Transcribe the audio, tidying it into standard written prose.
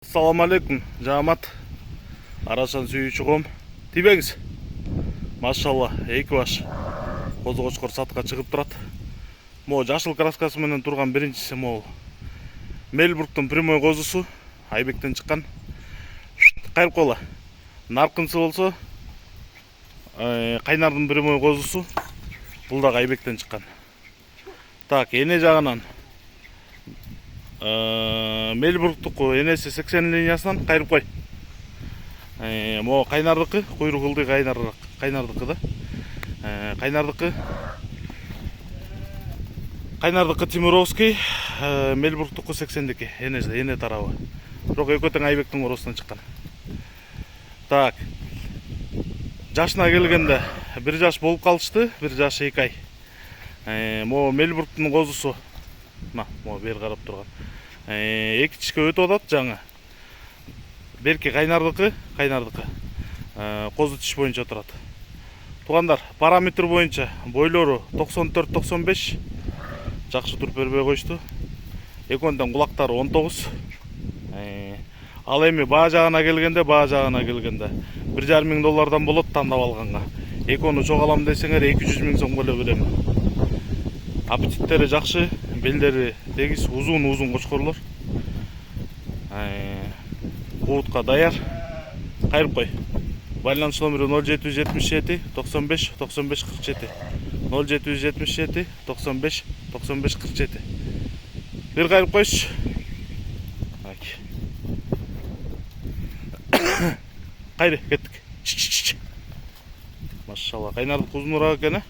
Assalamu alaikum, жамат. Арашан сүйүүчү коом. Тибеңиз. Машалла, эки баш козу кочкор сатка чыгып турат. Могу жашыл краскасы менен турган биринчиси могу Мельбургтун прямой козусу, Айбектен чыккан. Кайрып койгула. Наркынсы болсо Кайнардын прямой козусу. Бул дагы Айбектен чыккан. Так, эне жагынан Мельбургтуку энеси 80 линиясынан кайрып кой. Могу Кайнардыкы, куйрук ылдый Кайнардыкы да. Кайнардыкы Тимуровский, Мельбургтуку 80дики, эне тарабы. Бирок экөө тең Айбектин оросунан чыккан. Так. Жашына келгенде 1 жаш болуп калышты, 1 жаш 2 ай. Могу Мельбургтун козусу. Могу бери карап турган. Эки чишке өтүп атат жаңы. Берки Кайнардыкы, козу тиш боюнча турат. Туугандар, параметр боюнча бойлору 94-95. Жакшы туруп бербей коюшту. Экөөндөн кулактары 19. Ал эми баа жагына келгенде $1,5 миң болот тандап алганга. Экөөнү чогуу алам десеңер 200 миң сомго эле берем. Аппетиттери жакшы, белдери тегиз, узун кочкорлор. Куутка даяр. Кайрып кой. Байланыш номери 0777 95 95 47. 0777 95 95 47. Бир кайрып койчу. Кайры, кеттик. Машалла, Кайнардык узунураак экен.